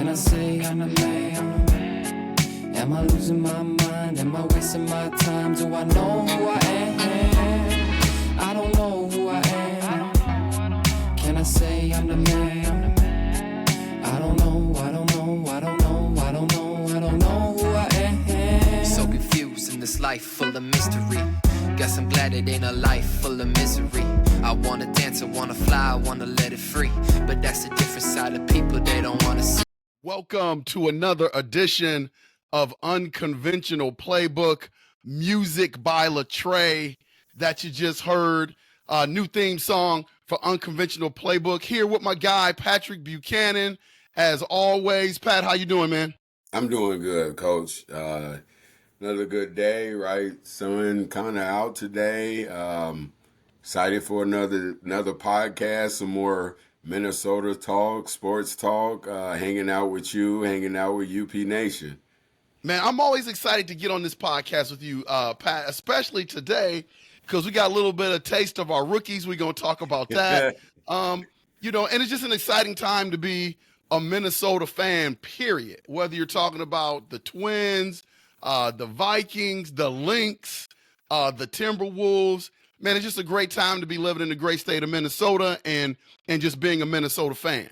Can I say I'm the man? Am I losing my mind? Am I wasting my time? Do I know who I am? I don't know who I am. Can I say I'm the man? I don't know, I don't know, I don't know, I don't know, I don't know who I am. So confused in this life full of mystery. Guess I'm glad it ain't a life full of misery. I wanna dance, I wanna fly, I wanna let it free. But that's a different side of people they don't wanna see. Welcome to another edition of Unconventional Playbook, music by Latreille that you just heard. New theme song for Unconventional Playbook. Here with my guy, Patrick Buchanan. As always, Pat, how you doing, man? I'm doing good, Coach. Another good day, right? Sun kind of out today. Excited for another podcast, some more Minnesota talk, sports talk, hanging out with you, hanging out with UP Nation. Man, I'm always excited to get on this podcast with you, Pat, especially today, because we got a little bit of taste of our rookies. We're going to talk about that. And it's just an exciting time to be a Minnesota fan, period. Whether you're talking about the Twins, the Vikings, the Lynx, the Timberwolves. Man, it's just a great time to be living in the great state of Minnesota and just being a Minnesota fan.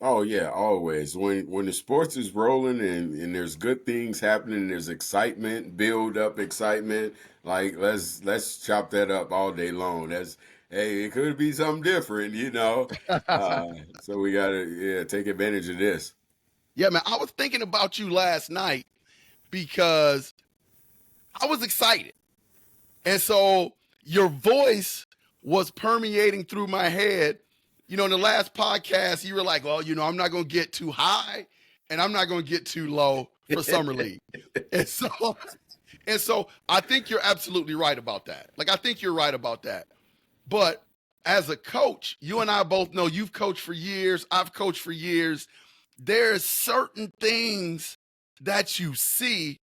Oh yeah, always. When the sports is rolling and there's good things happening, there's excitement, build up excitement. Like let's chop that up all day long. It could be something different, So we gotta take advantage of this. Yeah, man. I was thinking about you last night because I was excited. And so your voice was permeating through my head. In the last podcast, you were like, well, I'm not going to get too high and I'm not going to get too low for Summer League. And so I think you're absolutely right about that. I think you're right about that. But as a coach, you and I both know you've coached for years. I've coached for years. There's certain things that you see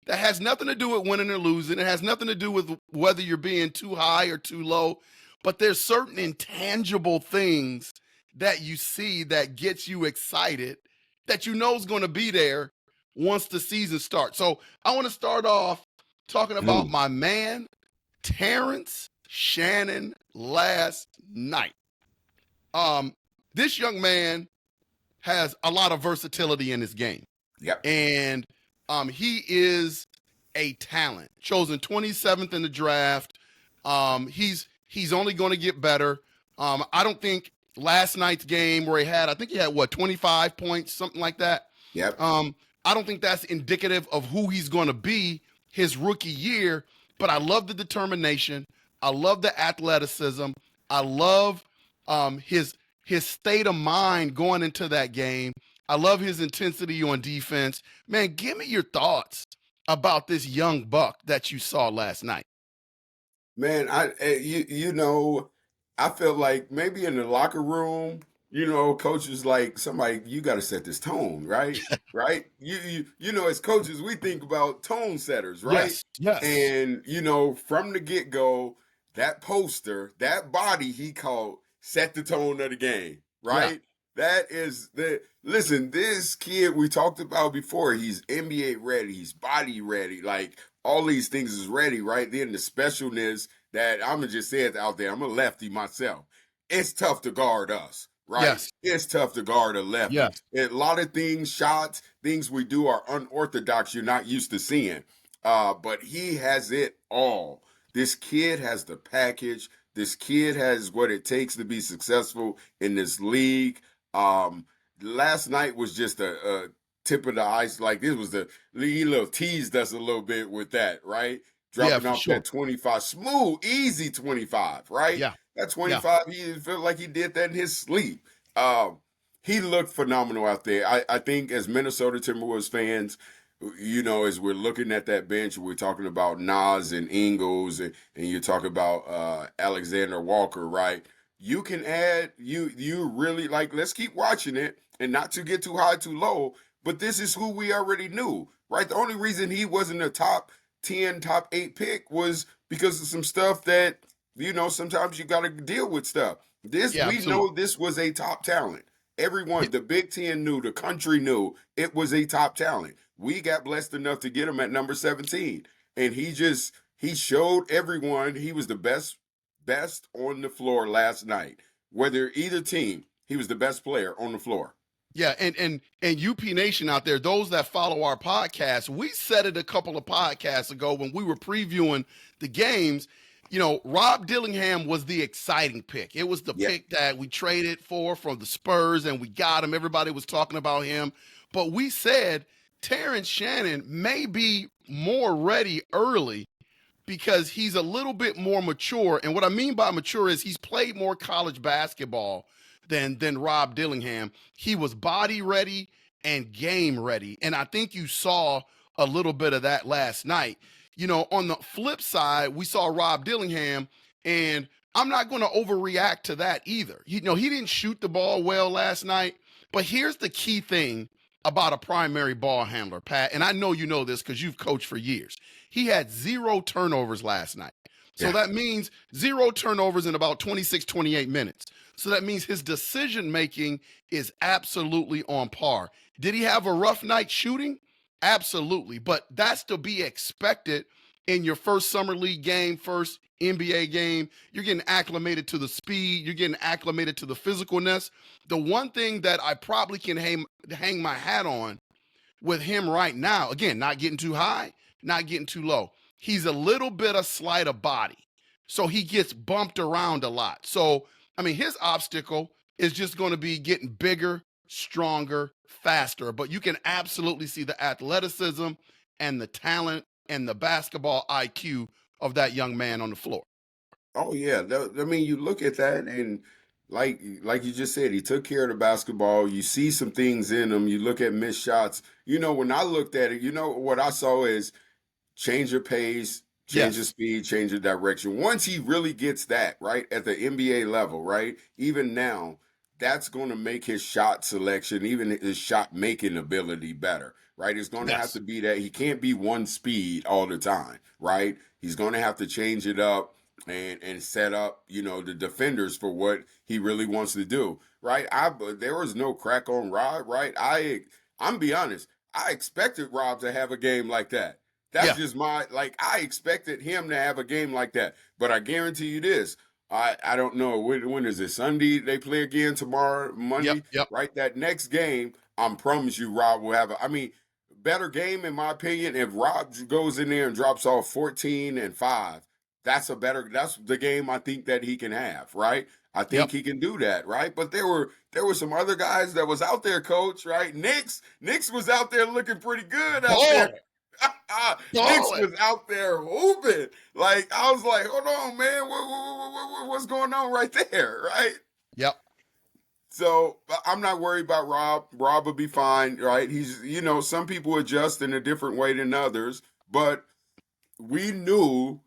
that has nothing to do with winning or losing. It has nothing to do with whether you're being too high or too low. But there's certain intangible things that you see that gets you excited that you know is going to be there once the season starts. So I want to start off talking about my man, Terrance Shannon, last night. This young man has a lot of versatility in his game. Yep. And he is a talent. Chosen 27th in the draft. He's only going to get better. I don't think last night's game where I think he had 25 points, something like that. Yep. I don't think that's indicative of who he's going to be his rookie year, but I love the determination. I love the athleticism. I love his state of mind going into that game. I love his intensity on defense. Man, give me your thoughts about this young buck that you saw last night. Man, I felt like maybe in the locker room, coach was like, somebody, you got to set this tone, right? Right? As coaches, we think about tone setters, right? Yes. And, from the get-go, that poster, that body he called set the tone of the game, right? Yeah. Listen, this kid we talked about before, he's NBA ready, he's body ready, all these things is ready, right? Then the specialness that I'm going to just say it out there. I'm a lefty myself. It's tough to guard us, right? Yes. It's tough to guard a lefty. Yes. A lot of things, shots, things we do are unorthodox you're not used to seeing. But he has it all. This kid has the package. This kid has what it takes to be successful in this league. Last night was just a tip of the ice. This was he little teased us a little bit with that, right? Dropping off that 25, smooth, easy 25, right? Yeah. That 25, He felt like he did that in his sleep. He looked phenomenal out there. I think as Minnesota Timberwolves fans, as we're looking at that bench, we're talking about Nas and Ingles, and you're talking about Alexander Walker, right? You can add, you really let's keep watching it and not to get too high, too low. But this is who we already knew, right? The only reason he wasn't a top 10, top 8 pick was because of some stuff that, sometimes you got to deal with stuff. We know this was a top talent. Everyone, the Big Ten knew, the country knew it was a top talent. We got blessed enough to get him at number 17. And he showed everyone he was the best on the floor last night. Whether either team, he was the best player on the floor. Yeah, and UP Nation out there, those that follow our podcast, we said it a couple of podcasts ago when we were previewing the games. You know, Rob Dillingham was the exciting pick. It was the pick that we traded for from the Spurs, and we got him. Everybody was talking about him. But we said Terrance Shannon may be more ready early because he's a little bit more mature. And what I mean by mature is he's played more college basketball than Rob Dillingham. He was body ready and game ready. And I think you saw a little bit of that last night. You know, on the flip side, we saw Rob Dillingham, and I'm not going to overreact to that either. You know, he didn't shoot the ball well last night, but here's the key thing about a primary ball handler, Pat, and I know you know this because you've coached for years. He had 0 turnovers last night. So that means 0 turnovers in about 26, 28 minutes. So that means his decision-making is absolutely on par. Did he have a rough night shooting? Absolutely. But that's to be expected in your first summer league game, first NBA game. You're getting acclimated to the speed. You're getting acclimated to the physicalness. The one thing that I probably can hang my hat on with him right now, again, not getting too high, not getting too low. He's a little bit of slight of body. So he gets bumped around a lot. So, I mean, his obstacle is just going to be getting bigger, stronger, faster. But you can absolutely see the athleticism and the talent and the basketball IQ of that young man on the floor. Oh yeah, I mean, you look at that, and like you just said, he took care of the basketball. You see some things in him. You look at missed shots. You know, when I looked at it, you know what I saw is change your pace, change your speed, change your direction. Once he really gets that right at the NBA level, right, even now, that's going to make his shot selection, even his shot making ability better, right? It's going to have to be that he can't be one speed all the time, right? He's going to have to change it up and set up, you know, the defenders for what he really wants to do, right? There was no crack on Rob, right? I'm be honest, I expected Rob to have a game like that. That's just I expected him to have a game like that. But I guarantee you this, I don't know, when is it, Sunday they play again, tomorrow, Monday, right? That next game, I promise you Rob will have better game in my opinion. If Rob goes in there and drops off 14 and 5, that's the game I think that he can have, right? I think he can do that, right? But there were some other guys that was out there, coach, right? Knicks was out there looking pretty good out there. Knicks was out there hooping. Like, I was like, hold on, man, what's going on right there, right? Yep. So I'm not worried about Rob. Rob will be fine, right? He's, you know, some people adjust in a different way than others, but we knew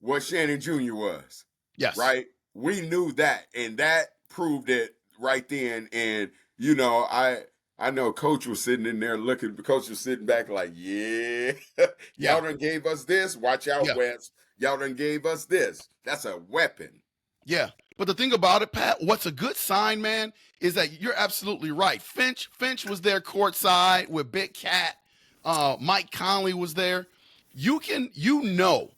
what Shannon Jr. was. Yes. Right? We knew that, and that proved it right then. And, you know, I know Coach was sitting in there looking, Coach was sitting back like, y'all done gave us this. Watch out, West. Y'all done gave us this. That's a weapon. Yeah. But the thing about it, Pat, what's a good sign, man, is that you're absolutely right. Finch was there courtside with Big Cat. Mike Conley was there. You know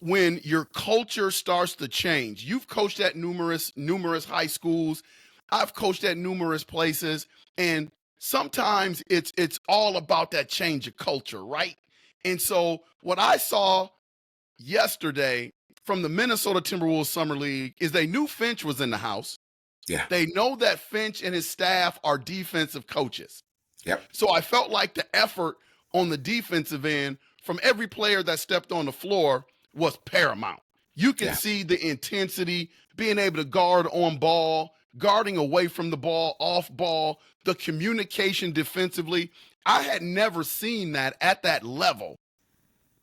when your culture starts to change. You've coached at numerous high schools. I've coached at numerous places, and sometimes it's all about that change of culture, right? And so what I saw yesterday from the Minnesota Timberwolves Summer League is they knew Finch was in the house. Yeah. They know that Finch and his staff are defensive coaches. Yep. So I felt like the effort on the defensive end from every player that stepped on the floor was paramount. You can see the intensity, being able to guard on ball, guarding away from the ball, off ball, the communication defensively. I had never seen that at that level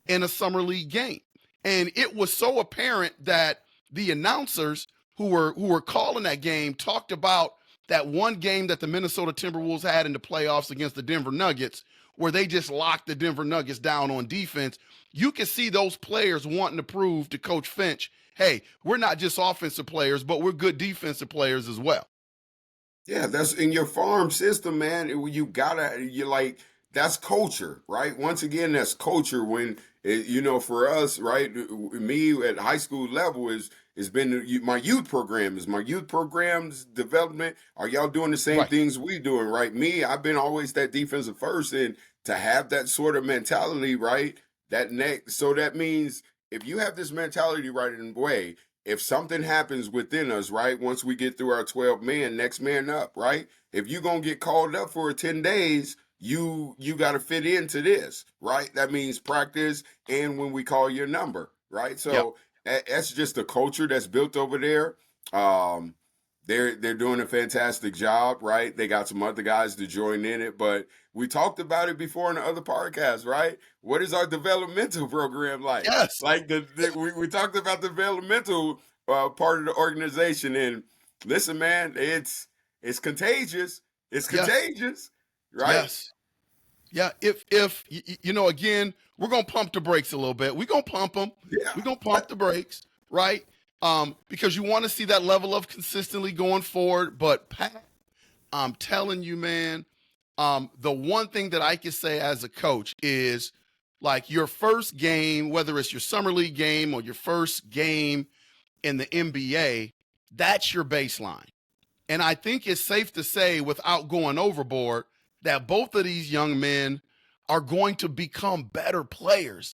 in a summer league game. And it was so apparent that the announcers who were calling that game talked about that one game that the Minnesota Timberwolves had in the playoffs against the Denver Nuggets, where they just locked the Denver Nuggets down on defense. You can see those players wanting to prove to Coach Finch, hey, we're not just offensive players, but we're good defensive players as well. Yeah, that's in your farm system, man. You gotta, you like, that's culture, right? Once again, that's culture. When for us, right? Me at high school level is been my youth program is my youth programs development. Are y'all doing the same Right. things we doing, right? Me, I've been always that defensive first, and to have that sort of mentality, right? So that means if you have this mentality right in the way, if something happens within us, right, once we get through our 12 men, next man up, right? If you're going to get called up for 10 days, you got to fit into this, right? That means practice and when we call your number, right? Yep. So that's just the culture that's built over there. Um, they're doing a fantastic job, right? They got some other guys to join in it, but we talked about it before in the other podcast, right? What is our developmental program like? Yes. Like we talked about the developmental part of the organization, and listen, man, it's contagious. It's Yes. contagious, right? Yes. Yeah. If again, we're gonna pump the brakes a little bit. We're gonna pump them. Yeah. We're gonna pump the brakes, right? Because you want to see that level of consistently going forward. But Pat, I'm telling you, man, the one thing that I can say as a coach is like your first game, whether it's your summer league game or your first game in the NBA, that's your baseline. And I think it's safe to say, without going overboard, that both of these young men are going to become better players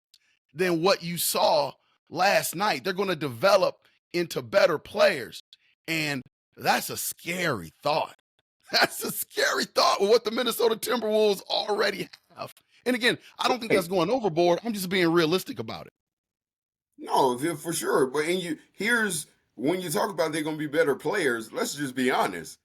than what you saw last night. They're going to develop into better players. And that's a scary thought. That's a scary thought with what the Minnesota Timberwolves already have. And again, I don't think that's going overboard. I'm just being realistic about it. No, for sure. But here's when you talk about they're going to be better players. Let's just be honest.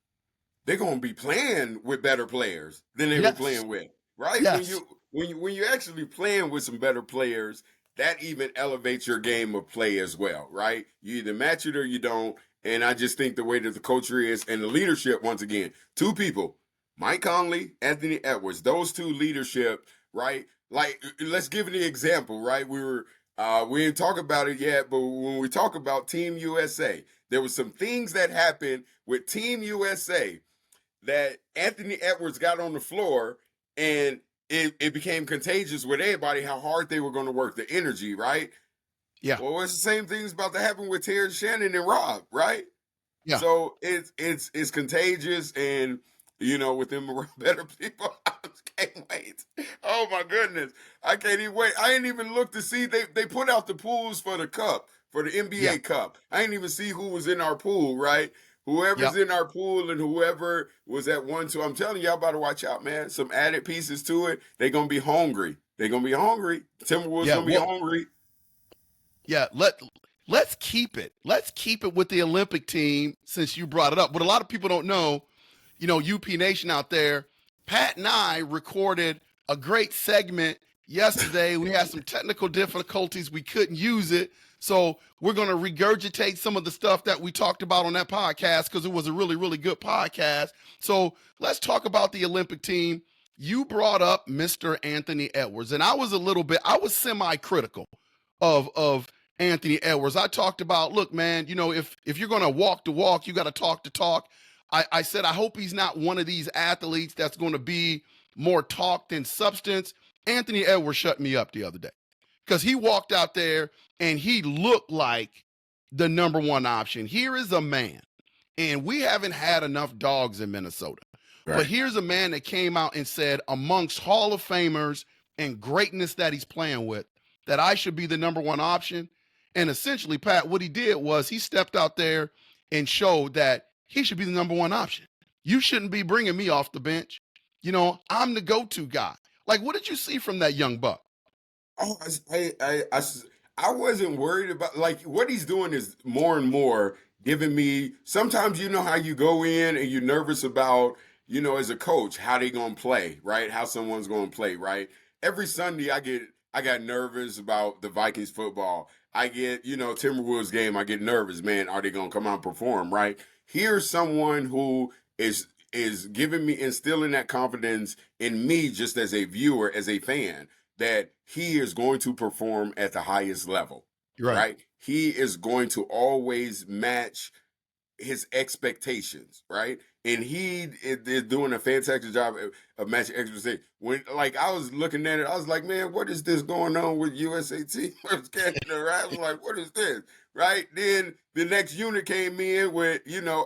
They're going to be playing with better players than they were Yes. playing with, right? Yes. When you actually playing with some better players, that even elevates your game of play as well, right? You either match it or you don't. And I just think the way that the culture is and the leadership, once again, two people, Mike Conley, Anthony Edwards, those two leadership, right? Like, let's give an example, right? We didn't talk about it yet, but when we talk about Team USA, there was some things that happened with Team USA that Anthony Edwards got on the floor, and it became contagious with everybody how hard they were going to work, the energy, right? Yeah. Well, it's the same things about to happen with Terrance Shannon and Rob, right? Yeah. So it's contagious, and with them around better people, I just can't wait. Oh my goodness, I can't even wait. I ain't even looked to see they put out the pools for the cup, for the Yeah. NBA Cup. I ain't even see who was in our pool, right? Yeah. Whoever's in our pool and whoever was at 1-2, I'm telling y'all about to watch out, man. Some added pieces to it. They're gonna be hungry. They're gonna be hungry. Timberwolves Yeah. gonna be hungry. Yeah. Let's keep it. Let's keep it with the Olympic team since you brought it up. What a lot of people don't know, UP Nation out there, Pat and I recorded a great segment yesterday. We had some technical difficulties. We couldn't use it. So we're going to regurgitate some of the stuff that we talked about on that podcast because it was a really, really good podcast. So let's talk about the Olympic team. You brought up Mr. Anthony Edwards, and I was semi-critical of Anthony Edwards. I talked about, look, man, if you're going to walk the walk, you got to talk the talk. I said, I hope he's not one of these athletes that's going to be more talk than substance. Anthony Edwards shut me up the other day because he walked out there and he looked like the number one option. Here is a man, and we haven't had enough dogs in Minnesota. Right. But here's a man that came out and said, amongst Hall of Famers and greatness that he's playing with, that I should be the number one option. And essentially, Pat, what he did was he stepped out there and showed that he should be the number one option. You shouldn't be bringing me off the bench. I'm the go-to guy. Like, what did you see from that young buck? Oh, I wasn't worried about, like, what he's doing is more and more giving me. Sometimes how you go in and you're nervous about, as a coach, how they gonna play, right? How someone's gonna play, right? Every Sunday I got nervous about the Vikings football. I get, Timberwolves game, I get nervous, man. Are they gonna come out and perform, right? Here's someone who is giving me, instilling that confidence in me just as a viewer, as a fan, that he is going to perform at the highest level, right? He is going to always match his expectations, right? and he is doing a fantastic job of matching expertise. When like I was looking at it, I was like, man, what is this going on with USAT versus Canada? Right? I was like, what is this? Right? Then the next unit came in with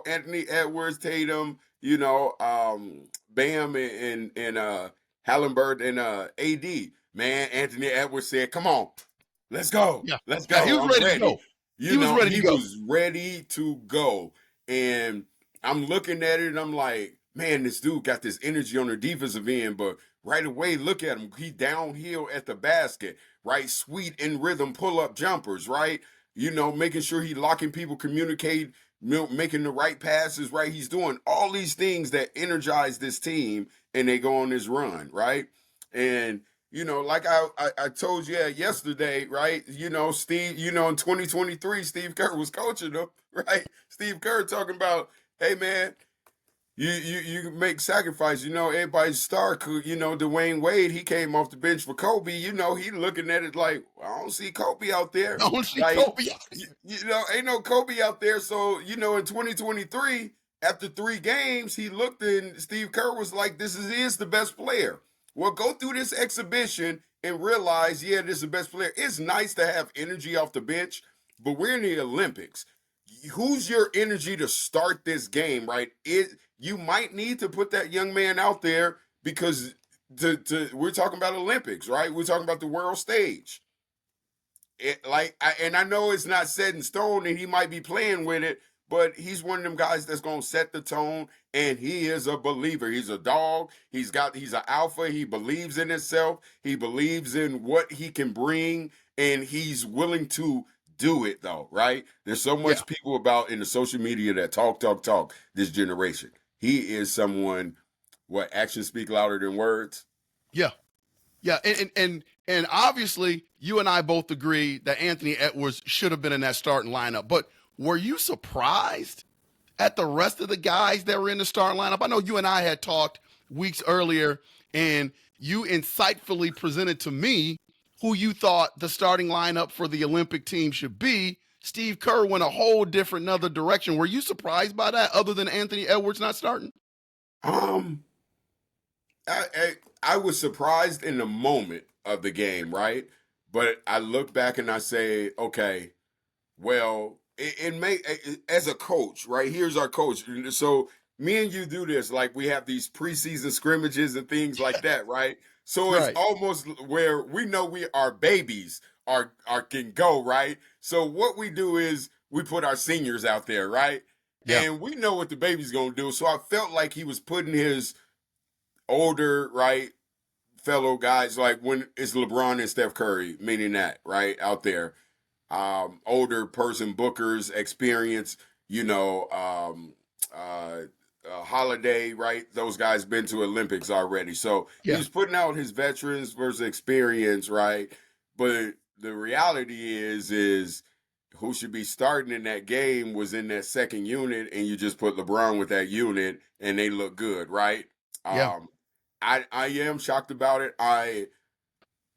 Anthony Edwards, Tatum, Bam and Hallenberg and AD. Man, Anthony Edwards said, "Come on, let's go, Yeah. let's go. Yeah, he was I'm ready ready." to go. He was ready to go. And I'm looking at it and I'm like, man, this dude got this energy on the defensive end, but right away, look at him. He downhill at the basket, right? Sweet in rhythm, pull up jumpers, right? Making sure he locking people, communicate, making the right passes, right? He's doing all these things that energize this team and they go on this run, right? And like I told you yesterday, right? Steve, in 2023, Steve Kerr was coaching them, right? Steve Kerr talking about, hey man, you make sacrifice. Everybody's star, Dwayne Wade, he came off the bench for Kobe. He looking at it like, I don't see Kobe out there. I don't see like, Kobe. Ain't no Kobe out there. So, in 2023, after 3 games, he looked and Steve Kerr was like, this is the best player. Well, go through this exhibition and realize, this is the best player. It's nice to have energy off the bench, but we're in the Olympics. Who's your energy to start this game, right? You might need to put that young man out there because we're talking about Olympics, right? We're talking about the world stage. I know it's not set in stone and he might be playing with it, but he's one of them guys that's going to set the tone, and he is a believer. He's a dog. He's an alpha. He believes in himself. He believes in what he can bring, and he's willing to do it, though, right? There's so much people about in the social media that talk this generation. He is someone, actions speak louder than words? Yeah. Yeah, and obviously, you and I both agree that Anthony Edwards should have been in that starting lineup, but were you surprised at the rest of the guys that were in the starting lineup? I know you and I had talked weeks earlier, and you insightfully presented to me who you thought the starting lineup for the Olympic team should be. Steve Kerr went a whole different another direction. Were you surprised by that, other than Anthony Edwards not starting? I was surprised in the moment of the game, right? But I look back and I say, okay, well, as a coach, right? Here's our coach. So me and you do this, like we have these preseason scrimmages and things like that, right? So it's almost where we know our babies are can go, right? So what we do is we put our seniors out there, right? Yeah. And we know what the baby's gonna do. So I felt like he was putting his older, right, fellow guys, like when it's LeBron and Steph Curry, meaning that, right, out there. Older person, Booker's experience, Holiday, right? Those guys been to Olympics already. So he was putting out his veterans versus experience, right? But the reality is who should be starting in that game was in that second unit, and you just put LeBron with that unit and they look good, right? I am shocked about it.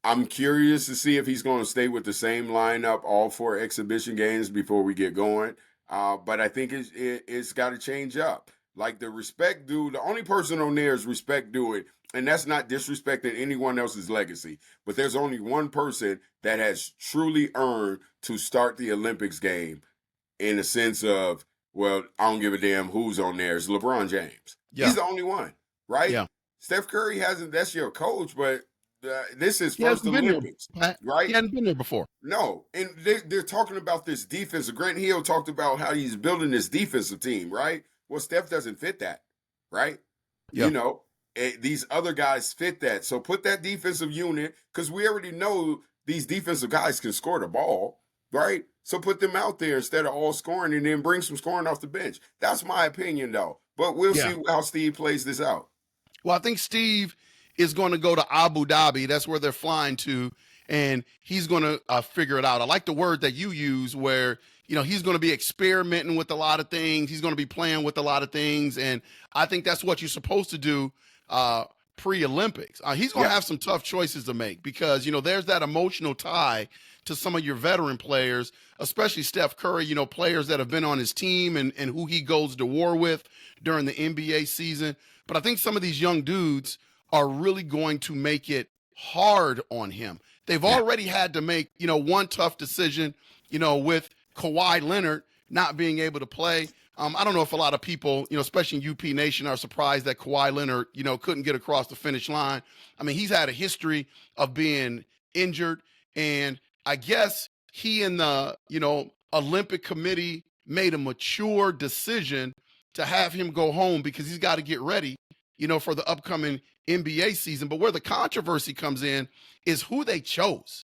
I'm curious to see if he's going to stay with the same lineup all 4 exhibition games before we get going. But I think it's got to change up. Like the respect due, the only person on there is respect due it, and that's not disrespecting anyone else's legacy. But there's only one person that has truly earned to start the Olympics game in the sense of, well, I don't give a damn who's on there. It's LeBron James. Yeah. He's the only one, right? Yeah. Steph Curry hasn't, that's your coach, but this is first Olympics, right? He hadn't been there before. No, and they're talking about this defense. Grant Hill talked about how he's building this defensive team, right? Well, Steph doesn't fit that, right? Yeah. These other guys fit that. So put that defensive unit, because we already know these defensive guys can score the ball, right? So put them out there instead of all scoring, and then bring some scoring off the bench. That's my opinion, though. But we'll see how Steve plays this out. Well, I think Steve is going to go to Abu Dhabi. That's where they're flying to, and he's going to figure it out. I like the word that you use where, he's going to be experimenting with a lot of things. He's going to be playing with a lot of things, and I think that's what you're supposed to do pre-Olympics. He's going to have some tough choices to make because, there's that emotional tie to some of your veteran players, especially Steph Curry, players that have been on his team and who he goes to war with during the NBA season. But I think some of these young dudes are really going to make it hard on him. They've already had to make, one tough decision, with Kawhi Leonard not being able to play. I don't know if a lot of people, especially in UP Nation, are surprised that Kawhi Leonard, couldn't get across the finish line. I mean, he's had a history of being injured, and I guess he and the, Olympic Committee made a mature decision to have him go home because he's got to get ready, for the upcoming NBA season. But where the controversy comes in is who they chose.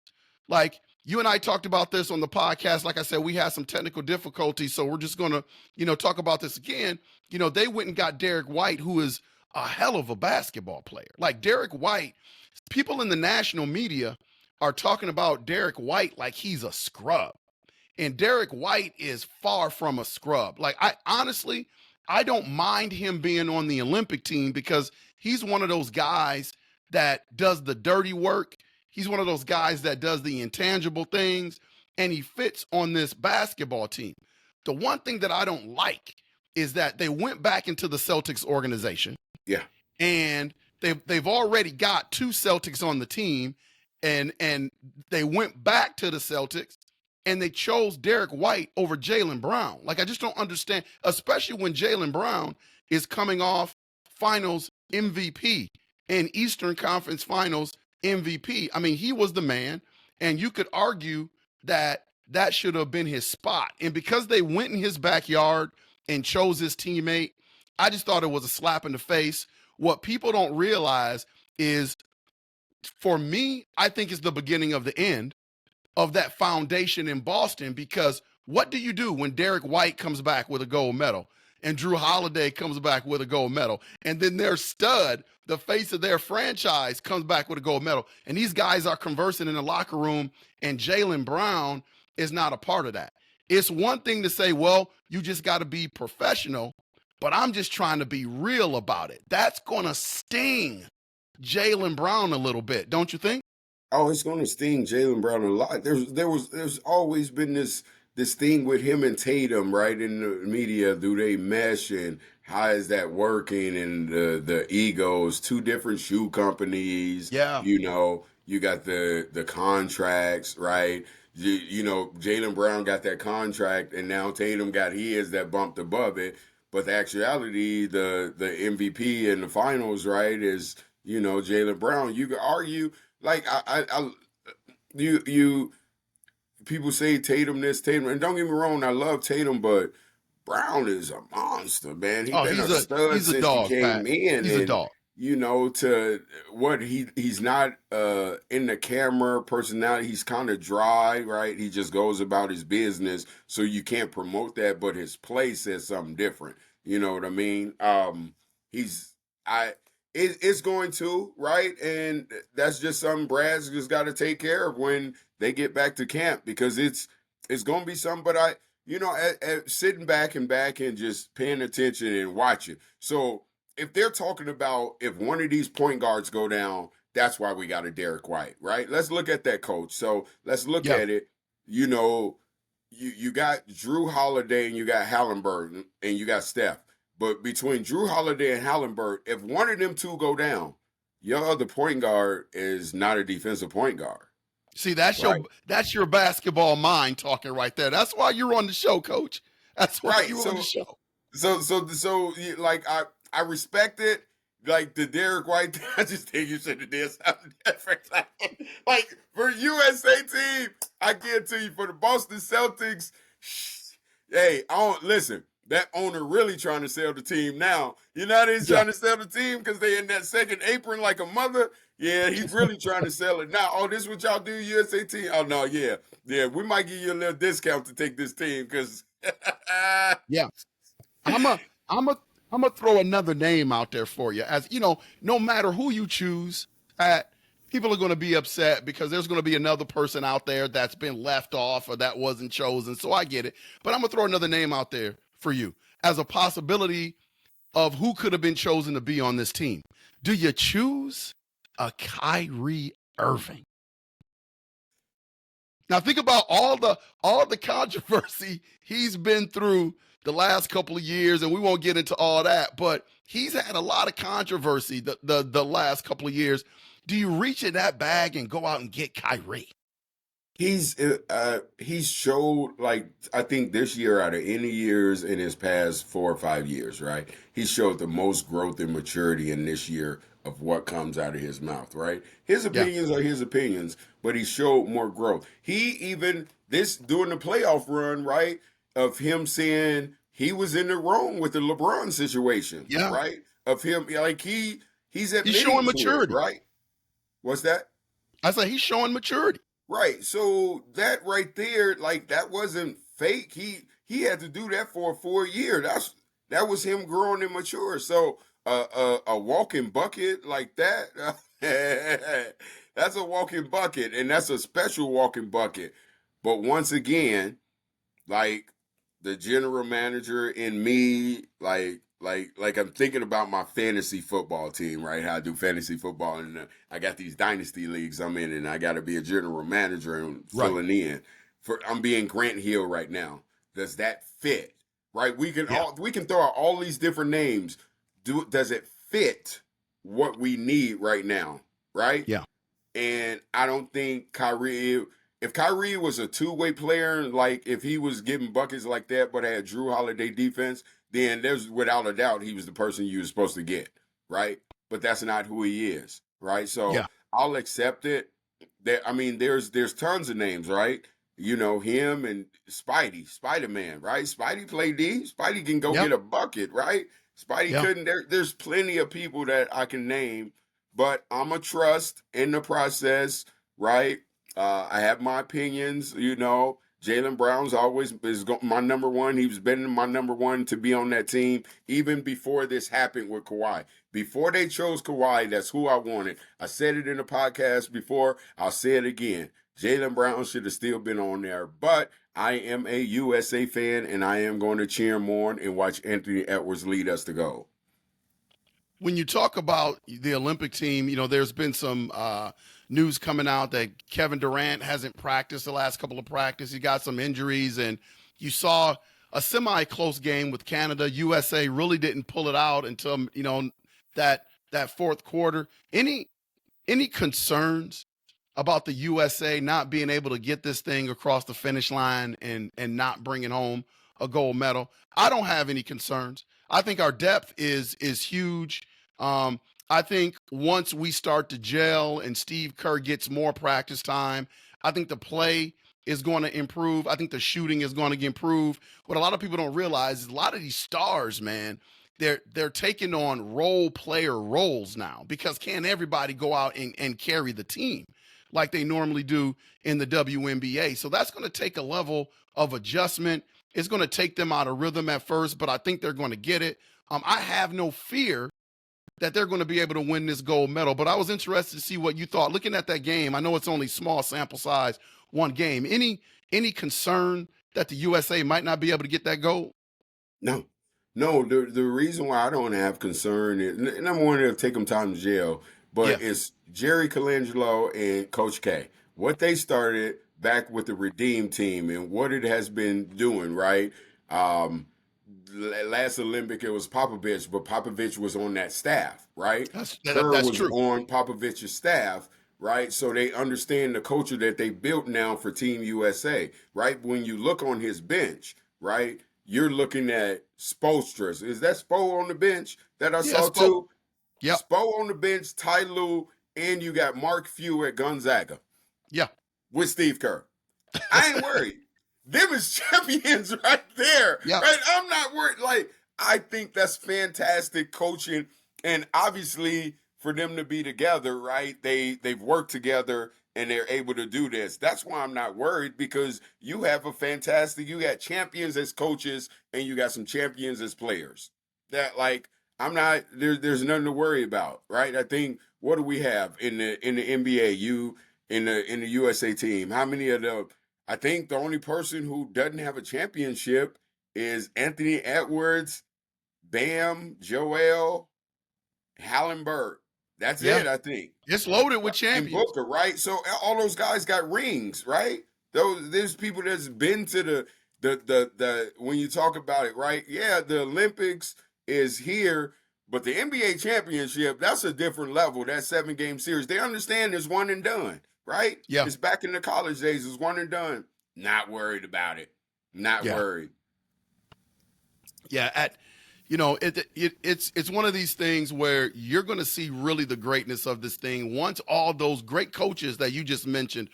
Like, you and I talked about this on the podcast. Like I said, we had some technical difficulties, so we're just going to, talk about this again. They went and got Derrick White, who is a hell of a basketball player. Like Derrick White, people in the national media are talking about Derrick White like he's a scrub. And Derrick White is far from a scrub. Like, I don't mind him being on the Olympic team because he's one of those guys that does the dirty work. He's one of those guys that does the intangible things, and he fits on this basketball team. The one thing that I don't like is that they went back into the Celtics organization. Yeah. And they've already got 2 Celtics on the team, and they went back to the Celtics, and they chose Derrick White over Jaylen Brown. Like, I just don't understand, especially when Jaylen Brown is coming off Finals MVP and Eastern Conference Finals MVP. I mean, he was the man, and you could argue that that should have been his spot. And because they went in his backyard and chose his teammate, I just thought it was a slap in the face. What people don't realize is, for me, I think it's the beginning of the end of that foundation in Boston, because what do you do when Derrick White comes back with a gold medal and Drew Holiday comes back with a gold medal, and then their stud, the face of their franchise, comes back with a gold medal, and these guys are conversing in the locker room, and Jaylen Brown is not a part of that? It's one thing to say, well, you just got to be professional, but I'm just trying to be real about it. That's going to sting Jaylen Brown a little bit, don't you think? Oh, it's going to sting Jaylen Brown a lot. There's always been this thing with him and Tatum, right, in the media. Do they mesh, and how is that working? And the egos, 2 different shoe companies. Yeah. You got the contracts, right? Jaylen Brown got that contract, and now Tatum got his that bumped above it. But the actuality, the MVP in the finals, right, is, Jaylen Brown. You could argue, like, people say Tatum this, Tatum, and don't get me wrong, I love Tatum, but Brown is a monster, man. He's a stud he's since a dog, he came Pat. in. He's a dog. To what he's not in the camera personality. He's kind of dry, right? He just goes about his business, so you can't promote that. But his play says something different. You know what I mean? It's going to, right? And that's just something Brad's just got to take care of when they get back to camp, because it's going to be something. But sitting back and just paying attention and watching. So if they're talking about if one of these point guards go down, that's why we got a Derrick White, right? Let's look at that, coach. So let's look at it. You got Drew Holiday and you got Halliburton and you got Steph. But between Drew Holiday and Halliburton, if one of them 2 go down, your other point guard is not a defensive point guard. See, that's right? that's your basketball mind talking right there. That's why you're on the show, coach. That's why right. you're on the show. So like I respect it. Like the Derrick White thing, I just think you should have did something different. Like for USA team, I guarantee you, for the Boston Celtics, hey, listen. That owner really trying to sell the team now. He's trying to sell the team because they in that second apron like a mother. Yeah, he's really trying to sell it now. Oh, this is what y'all do, USA team? Oh, no, yeah. We might give you a little discount to take this team because. Yeah. I'm a throw another name out there for you. As no matter who you choose, people are going to be upset because there's going to be another person out there that's been left off or that wasn't chosen. So I get it. But I'm going to throw another name out there for you as a possibility of who could have been chosen to be on this team. Do you choose a Kyrie Irving? Now think about all the controversy he's been through the last couple of years, and we won't get into all that, but he's had a lot of controversy the last couple of years. Do you reach in that bag and go out and get Kyrie? He's showed, like, I think this year out of any years in his past 4 or 5 years, right? He showed the most growth and maturity in this year of what comes out of his mouth, right? His Yeah. opinions are his opinions, but he showed more growth. He even this during the playoff run, right? Of him saying he was in the wrong with the LeBron situation, Yeah. right? Of him, like he's He's admitting showing to it, maturity. right? What's that? I say he's showing maturity. Right. So that right there, like that wasn't fake. He had to do that for a 4 year. That was him growing and mature. So a walking bucket like that, that's a walking bucket, and that's a special walking bucket. But once again, like the general manager in me, like I'm thinking about my fantasy football team, right? How I do fantasy football, and I got these dynasty leagues I'm in, and I got to be a general manager and Right. filling in. I'm being Grant Hill right now. Does that fit? Right? We can Yeah. we can throw out all these different names. Does it fit what we need right now? Right? Yeah. And I don't think Kyrie, if Kyrie was a two-way player, like if he was getting buckets like that, but had Drew Holiday defense, then there's without a doubt he was the person you were supposed to get, right? But that's not who he is, right? So Yeah. I'll accept it. I mean, there's tons of names, right? You know, him and Spider-Man, right? Spidey play D. Spidey can go Yeah. get a bucket, right? Spidey Yeah. couldn't. There's plenty of people that I can name, but I'm a trust in the process, right? I have my opinions, you know. Jaylen Brown's always my number one. He's been my number one to be on that team even before this happened with Kawhi. Before they chose Kawhi, that's who I wanted. I said it in the podcast before. I'll say it again. Jaylen Brown should have still been on there, but I am a USA fan, and I am going to cheer him on and watch Anthony Edwards lead us to go. When you talk about the Olympic team, you know, there's been some news coming out that Kevin Durant hasn't practiced the last couple of practices. He got some injuries, and you saw a semi-close game with Canada. USA really didn't pull it out until, you know, that fourth quarter. Any concerns about the USA not being able to get this thing across the finish line and not bringing home a gold medal? I don't have any concerns. I think our depth is huge. I think once we start to gel and Steve Kerr gets more practice time, I think the play is going to improve. I think the shooting is going to improve. What a lot of people don't realize is a lot of these stars, man, they're taking on role player roles now because can't everybody go out and carry the team like they normally do in the WNBA. So that's going to take a level of adjustment. It's going to take them out of rhythm at first, but I think they're going to get it. I have no fear that they're going to be able to win this gold medal, but I was interested to see what you thought. Looking at that game, I know it's only small sample size, one game. Any concern that the USA might not be able to get that gold? No. The reason why I don't have concern is, number one, it'll take them time to jail, but Yeah. it's Jerry Colangelo and Coach K. What they started back with the Redeem team and what it has been doing, right? Last Olympic, it was Popovich, but Popovich was on that staff, right? That's Kerr was true. on Popovich's staff, right? So they understand the culture that they built now for Team USA, right? When you look on his bench, right, you're looking at Spoelstra. Is that Spo on the bench that I saw Spo. too? Yep. Spo on the bench, Ty Lue, and you got Mark Few at Gonzaga. Yeah. With Steve Kerr. I ain't worried. Them is champions right there. Yeah. Right? I'm not worried. Like, I think that's fantastic coaching. And obviously, for them to be together, right? They've worked together and they're able to do this. That's why I'm not worried, because you have you got champions as coaches and you got some champions as players. That, like, I'm not there's nothing to worry about, right? I think, what do we have in the NBA? In the USA team, how many of the I think the only person who doesn't have a championship is Anthony Edwards, Bam, Joel, Hallenberg. That's Yeah. it, I think. It's loaded with And champions. Booker, right? So all those guys got rings, right? There's people that's been to the when you talk about it, right? Yeah, the Olympics is here, but the NBA championship, that's a different level. That 7-game series. They understand it's one and done, right? Yeah. It's back in the college days, it's one and done. Not worried about it. Not Yeah. worried. Yeah, it's one of these things where you're going to see really the greatness of this thing once all those great coaches that you just mentioned,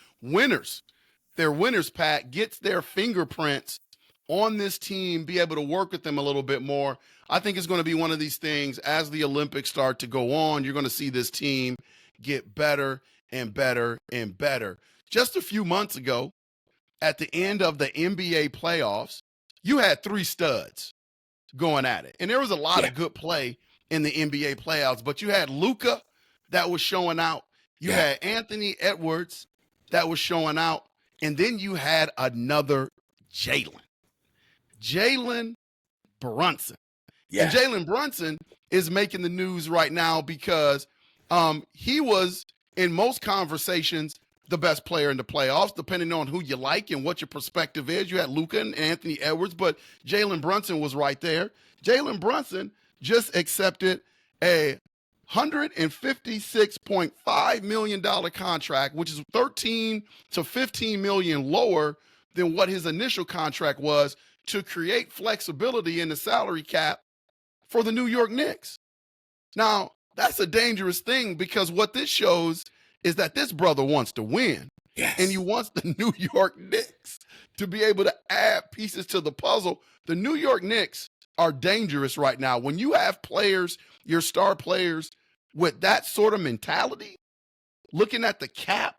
they're winners, Pat, gets their fingerprints on this team, be able to work with them a little bit more. I think it's going to be one of these things as the Olympics start to go on, you're going to see this team get better and better and better. Just a few months ago, at the end of the NBA playoffs, you had 3 studs going at it. And there was a lot of good play in the NBA playoffs, but you had Luka that was showing out. You had Anthony Edwards that was showing out. And then you had another Jalen Brunson. Yeah. And Jalen Brunson is making the news right now because he was, in most conversations, the best player in the playoffs, depending on who you like and what your perspective is. You had Luka and Anthony Edwards, but Jalen Brunson was right there. Jalen Brunson just accepted a $156.5 million contract, which is 13 to 15 million lower than what his initial contract was, to create flexibility in the salary cap for the New York Knicks. Now, that's a dangerous thing because what this shows is that this brother wants to win. Yes. And he wants the New York Knicks to be able to add pieces to the puzzle. The New York Knicks are dangerous right now. When you have players, your star players, with that sort of mentality, looking at the cap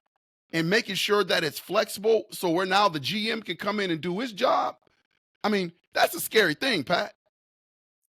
and making sure that it's flexible so where now the GM can come in and do his job, I mean, that's a scary thing, Pat.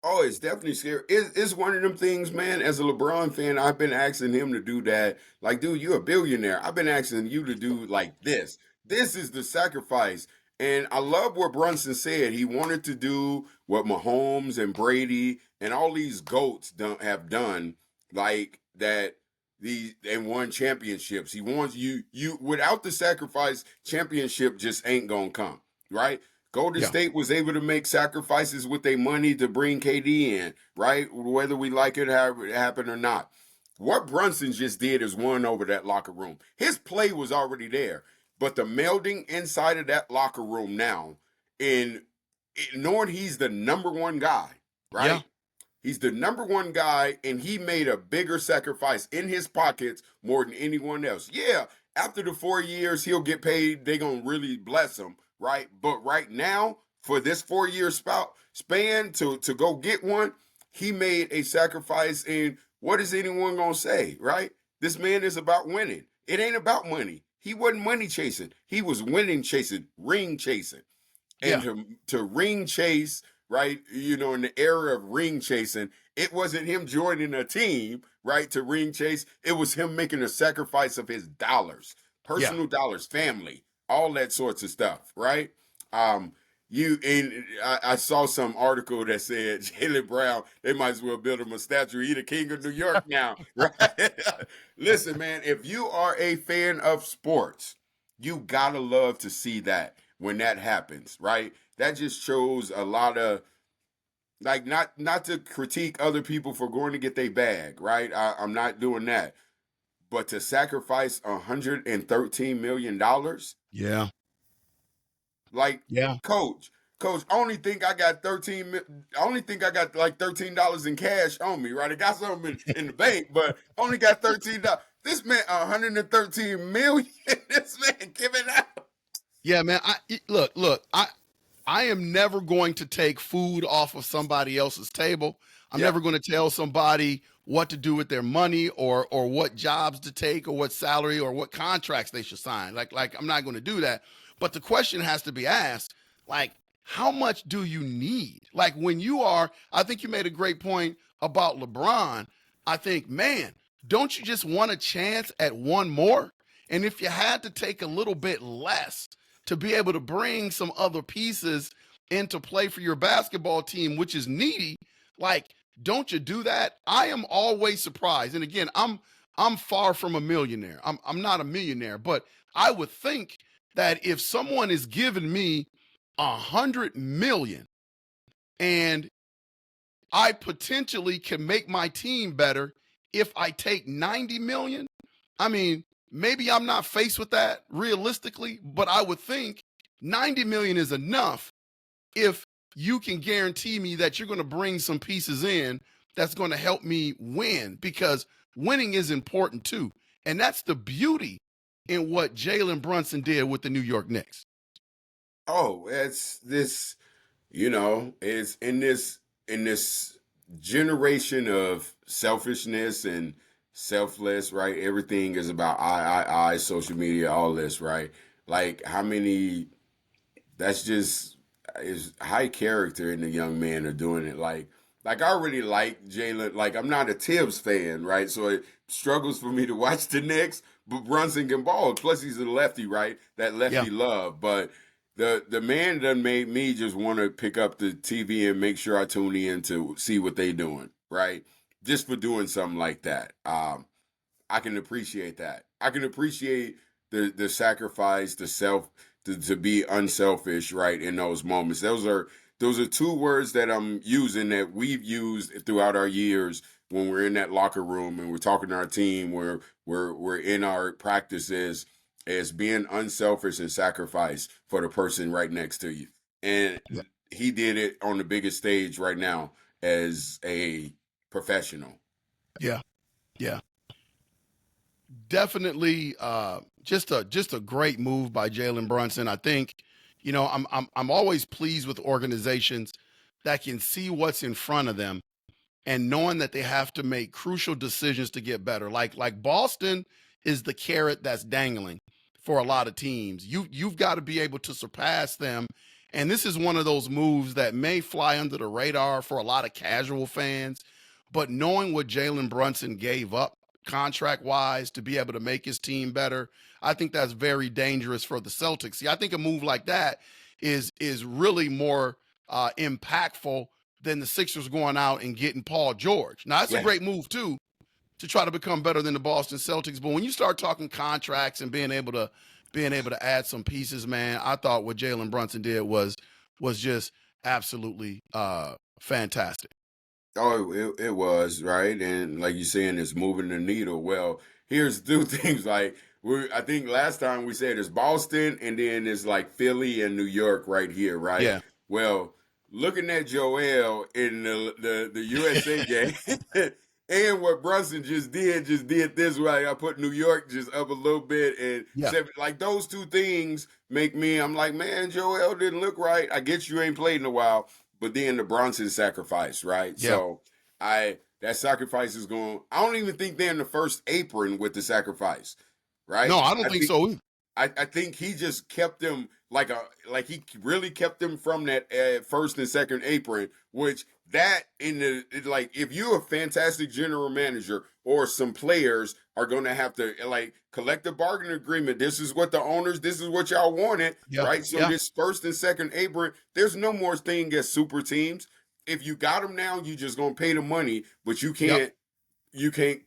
Oh, it's definitely scary. It's one of them things, man. As a LeBron fan, I've been asking him to do that. Like, dude, you're a billionaire. I've been asking you to do like this. This is the sacrifice. And I love what Brunson said. He wanted to do what Mahomes and Brady and all these GOATs have done, like that. And won championships. He wants you without the sacrifice, championship just ain't gonna come, right? Golden State was able to make sacrifices with their money to bring KD in, right? Whether we like it, however it happened or not. What Brunson just did is won over that locker room. His play was already there, but the melding inside of that locker room now, in knowing he's the number one guy, right? Yeah. He's the number one guy, and he made a bigger sacrifice in his pockets more than anyone else. Yeah, after the 4 years, he'll get paid. They're going to really bless him, right? But right now, for this 4-year span to go get one, he made a sacrifice. And what is anyone going to say, right? This man is about winning. It ain't about money. He wasn't money chasing. He was winning chasing, ring chasing. And to ring chase, right, you know, in the era of ring chasing, it wasn't him joining a team, right, to ring chase. It was him making a sacrifice of his dollars, personal dollars, family, all that sorts of stuff, right? I saw some article that said Jaylen Brown, they might as well build him a statue. He the king of New York now, right? Listen, man, if you are a fan of sports, you gotta love to see that when that happens, right? That just shows a lot of, like, not to critique other people for going to get their bag, right? I'm not doing that. But to sacrifice $113 million, Yeah. like, coach, I only think I got like $13 in cash on me, right? I got something in the bank, but only got $13. This man, $113 million. This man giving out. Yeah, man. Look. I am never going to take food off of somebody else's table. I'm never going to tell somebody what to do with their money or what jobs to take or what salary or what contracts they should sign. Like I'm not going to do that. But the question has to be asked, like, how much do you need? Like, when you are, I think you made a great point about LeBron. I think, man, don't you just want a chance at one more? And if you had to take a little bit less to be able to bring some other pieces into play for your basketball team, which is needy, like, don't you do that? I am always surprised. And again, I'm far from a millionaire. I'm not a millionaire, but I would think that if someone is giving me 100 million and I potentially can make my team better if I take 90 million, I mean, maybe I'm not faced with that realistically, but I would think 90 million is enough if you can guarantee me that you're going to bring some pieces in that's going to help me win, because winning is important too. And that's the beauty in what Jalen Brunson did with the New York Knicks. Oh, it's this, it's in this generation of selfishness and selfless, right? Everything is about I, social media, all this, right? Like how many that's just is high character in the young man are doing it. Like I really like Jalen. Like I'm not a Tibbs fan, right? So it struggles for me to watch the Knicks, but Brunson can ball. Plus he's a lefty, right? That lefty love. But the man done made me just want to pick up the TV and make sure I tune in to see what they doing, right? Just for doing something like that. I can appreciate that. I can appreciate the sacrifice, the self to be unselfish, right, in those moments. Those are two words that I'm using that we've used throughout our years when we're in that locker room and we're talking to our team, where we're in our practices, as being unselfish and sacrifice for the person right next to you. And he did it on the biggest stage right now as a professional. Yeah. Yeah. Definitely just a great move by Jalen Brunson. I think, I'm always pleased with organizations that can see what's in front of them and knowing that they have to make crucial decisions to get better. Like Boston is the carrot that's dangling for a lot of teams. You've got to be able to surpass them. And this is one of those moves that may fly under the radar for a lot of casual fans, but knowing what Jalen Brunson gave up contract-wise to be able to make his team better, I think that's very dangerous for the Celtics. See, I think a move like that is really more impactful than the Sixers going out and getting Paul George. Now, that's a great move, too, to try to become better than the Boston Celtics. But when you start talking contracts and being able to add some pieces, man, I thought what Jalen Brunson did was just absolutely fantastic. Oh, it was, right. And like you're saying, it's moving the needle. Well, here's two things. Like I think last time we said it's Boston, and then it's like Philly and New York right here, right? Yeah. Well, looking at Joel in the USA game and what Brunson just did this way. I put New York just up a little bit, and said, like those two things make me, I'm like, man, Joel didn't look right. I get you ain't played in a while. But then the Brunson sacrifice, right? Yeah. So that sacrifice is going. I don't even think they're in the first apron with the sacrifice, right? No, I don't think so either. I think he just kept them like he really kept them from that first and second apron, which that if you're a fantastic general manager or some players are going to have to collective bargaining agreement. This is what the owners, this is what y'all wanted, right? So this first and second apron, there's no more thing as super teams. If you got them now, you just going to pay the money, but you can't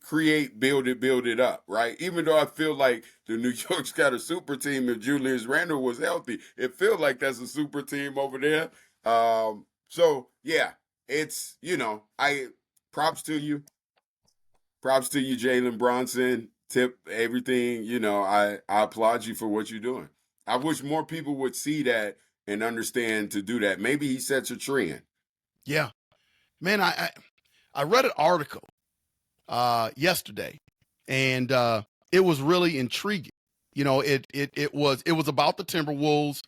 create, build it up, right? Even though I feel like the New York's got a super team, if Julius Randle was healthy, it feels like that's a super team over there. So yeah, it's, props to you, Jalen Brunson, tip everything, I applaud you for what you're doing. I wish more people would see that and understand to do that. Maybe he sets a trend. Yeah, man, I read an article yesterday, and it was really intriguing. It was about the Timberwolves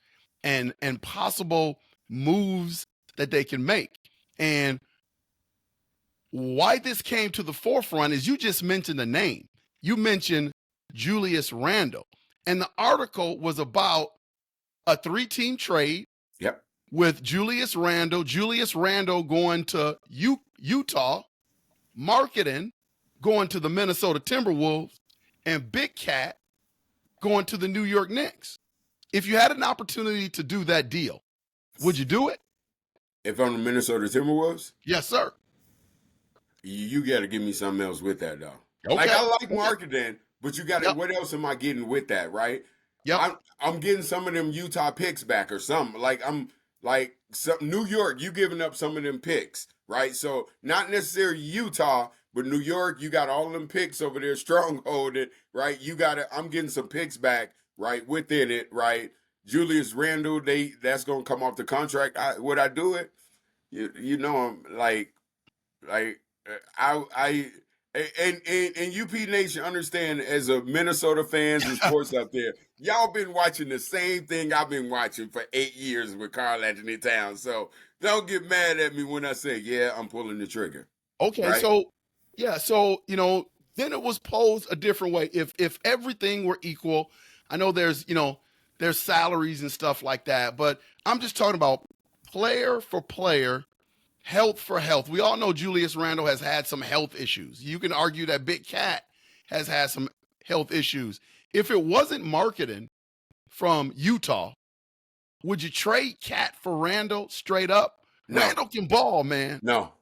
and possible moves that they can make. And why this came to the forefront is you just mentioned the name. You mentioned Julius Randle, and the article was about a 3-team trade. Yep. With Julius Randle going to Utah, Marketing going to the Minnesota Timberwolves, and Big Cat going to the New York Knicks. If you had an opportunity to do that deal, would you do it? If I'm the Minnesota Timberwolves? Yes, sir. You got to give me something else with that, though. Like, Okay. I like marketing, but you got to, Yep. what else am I getting with that, right? Yep. I'm getting some of them Utah picks back or something. Like New York, you giving up some of them picks, right? So not necessarily Utah, but New York, you got all them picks over there strongholded, right? I'm getting some picks back, right, within it, right? Julius Randle, that's gonna come off the contract. Would I do it? You know, I'm like I and UP Nation understand, as a Minnesota fans and sports out there, y'all been watching the same thing I've been watching for 8 years with Karl-Anthony Towns. So don't get mad at me when I say, yeah, I'm pulling the trigger. Okay. Right? So, yeah. So, then it was posed a different way. If everything were equal, I know there's salaries and stuff like that, but I'm just talking about player for player, health for health. We all know Julius Randle has had some health issues. You can argue that Big Cat has had some health issues. If it wasn't marketing from Utah, would you trade Cat for Randle straight up? No. Randle can ball, man. No.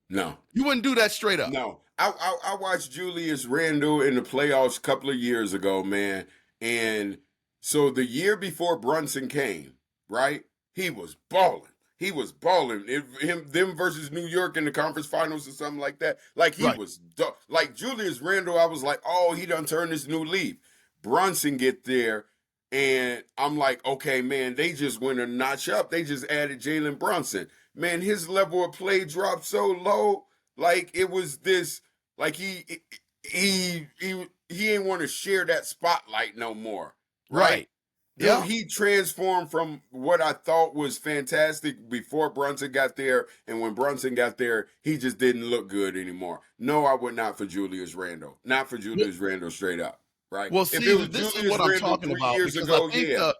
You wouldn't do that straight up. No. I watched Julius Randle in the playoffs a couple of years ago, man. And so the year before Brunson came, right? He was balling. Them versus New York in the conference finals or something like that. Like, he Right. was like Julius Randle. I was like, oh, he done turned this new leaf. Brunson get there, and I'm like, okay, man, they just went a notch up. They just added Jalen Brunson. Man, his level of play dropped so low. Like, it was this. Like, he ain't want to share that spotlight no more. Right. Dude, Yeah. he transformed from what I thought was fantastic before Brunson got there, and when Brunson got there, he just didn't look good anymore. No, I would not for Julius Randle. Not for Julius Randle straight up, right? Well, If see, it was this is Julius what I'm Randle talking 3 about, years because ago, yeah.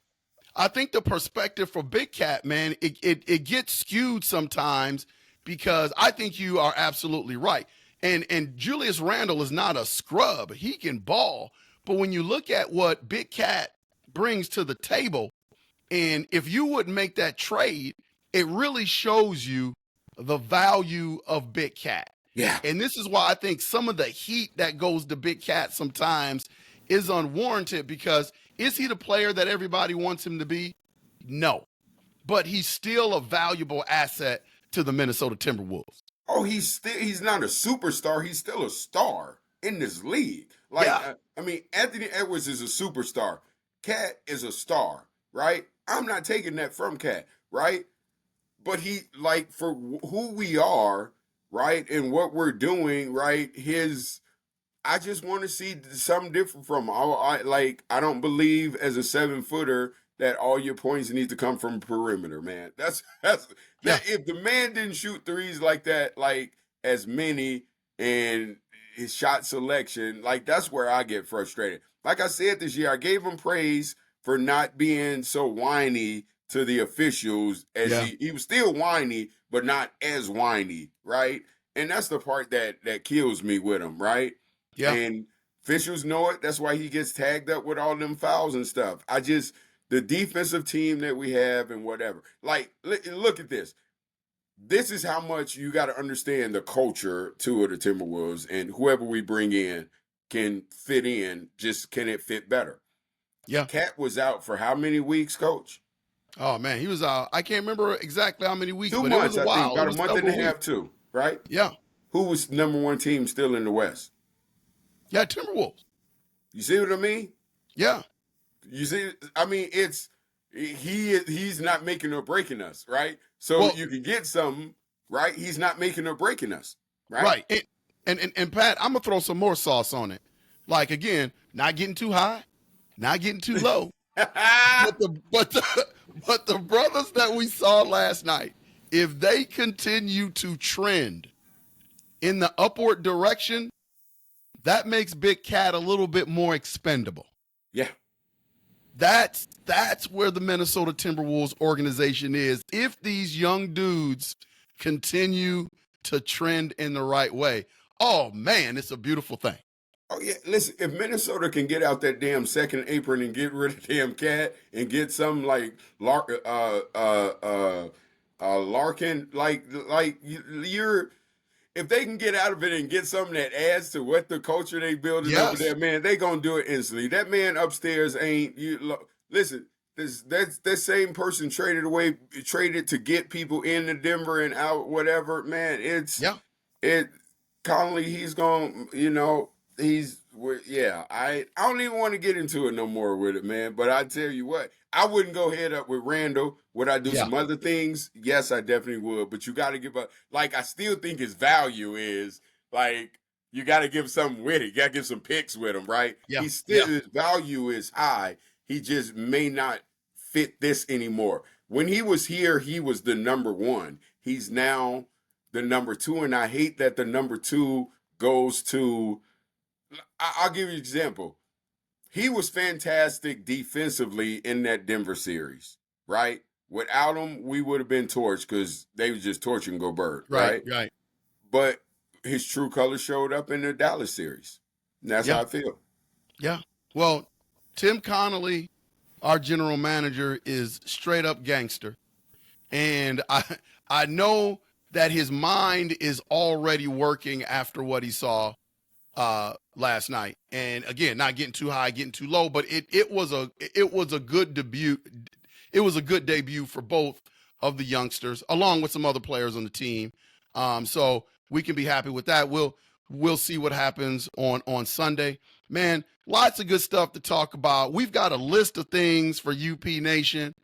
I think the perspective for Big Cat, man, it gets skewed sometimes, because I think you are absolutely right. And Julius Randle is not a scrub. He can ball. But when you look at what Big Cat brings to the table, and if you wouldn't make that trade, it really shows you the value of Big Cat. Yeah. And this is why I think some of the heat that goes to Big Cat sometimes is unwarranted, because is he the player that everybody wants him to be? No. But he's still a valuable asset to the Minnesota Timberwolves. Oh, he's not a superstar. He's still a star in this league. Like, Yeah. I mean, Anthony Edwards is a superstar. Cat is a star, right? I'm not taking that from Cat, right? But he, like, for who we are, right, and what we're doing, right, I just want to see something different from him. I don't believe, as a 7-footer, that all your points need to come from perimeter, man. Yeah. If the man didn't shoot threes like that, like, as many, and his shot selection, like, that's where I get frustrated. Like I said this year, I gave him praise for not being so whiny to the officials, as Yeah. he was still whiny, but not as whiny, right? And that's the part that kills me with him, right? Yeah. And officials know it. That's why he gets tagged up with all them fouls and stuff. The defensive team that we have and whatever. Like, look at this. This is how much you got to understand the culture, too, of the Timberwolves, and whoever we bring in can fit in. Just, can it fit better? Yeah. Cat was out for how many weeks, Coach? Oh, man, he was out. I can't remember exactly how many weeks, 2 but months, it was a I think. while. About a month and a half, too, right? Yeah. Who was number one team still in the West? Yeah, Timberwolves. You see what I mean? Yeah. You see, I mean, he's not making or breaking us, right? So Well- you can get something, right? He's not making or breaking us, right? Right. And Pat, I'm going to throw some more sauce on it. Like, again, not getting too high, not getting too low. but the brothers that we saw last night, if they continue to trend in the upward direction, that makes Big Cat a little bit more expendable. Yeah. That's where the Minnesota Timberwolves organization is. If these young dudes continue to trend in the right way, oh man, it's a beautiful thing. Oh yeah. Listen, if Minnesota can get out that damn second apron and get rid of damn Cat and get some like Larkin, like you're. if they can get out of it and get something that adds to what the culture they building over there, man, they gonna do it instantly. That man upstairs ain't listen. That same person traded to get people into Denver and out, whatever. Man, Conley, he's going, I don't even want to get into it no more with it, man. But I tell you what, I wouldn't go head up with Randall. Would I do some other things? Yes, I definitely would. But you got to give up. Like, I still think his value is, like, you got to give something with it. You got to give some picks with him, right? Yeah. His value is high. He just may not fit this anymore. When he was here, he was the number one. He's now the number two, and I hate that the number two goes to I'll give you an example. He was fantastic defensively in that Denver series, right? Without him, we would have been torched because they was just torching Gobert, right? Right. But his true colors showed up in the Dallas series. And that's how I feel. Yeah. Well, Tim Connolly, our general manager, is straight up gangster. And I know that his mind is already working after what he saw last night. And again, not getting too high, getting too low, but it was a good debut. It was a good debut for both of the youngsters, along with some other players on the team. So we can be happy with that. We'll see what happens on Sunday. Man, lots of good stuff to talk about. We've got a list of things for UP Nation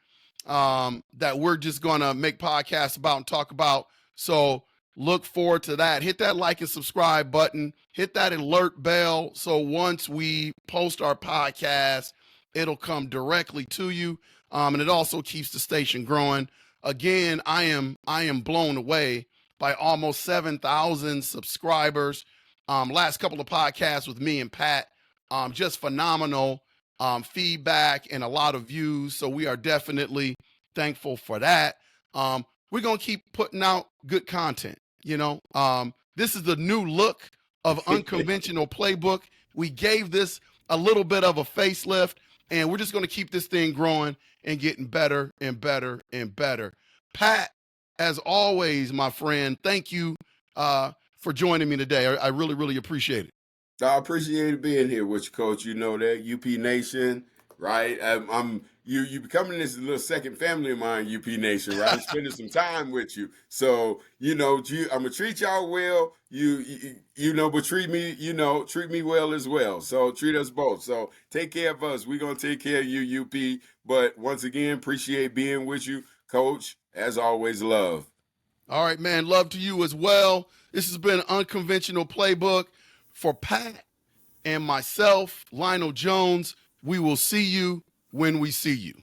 that we're just going to make podcasts about and talk about. So look forward to that. Hit that like and subscribe button. Hit that alert bell. So once we post our podcast, it'll come directly to you. And it also keeps the station growing. Again, I am blown away by almost 7,000 subscribers. Last couple of podcasts with me and Pat, just phenomenal feedback and a lot of views. So we are definitely thankful for that. We're going to keep putting out good content. This is the new look of Unconventional Playbook. We gave this a little bit of a facelift, and we're just going to keep this thing growing and getting better and better and better. Pat, as always, my friend, thank you for joining me today. I really, really appreciate it. I appreciate being here with you, Coach. You know that UP Nation, right? You becoming this little second family of mine, UP Nation, right? Spending some time with you, so I'm gonna treat y'all well. But treat me well as well. So treat us both. So take care of us. We're gonna take care of you, UP. But once again, appreciate being with you, Coach. As always, love. All right, man. Love to you as well. This has been Unconventional Playbook. For Pat and myself, Lionel Jones, we will see you when we see you.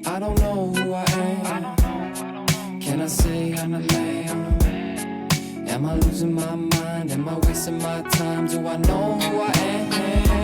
I don't know who I am. Can I say I'm a man? Am I losing my mind? Am I wasting my time? Do I know who I am?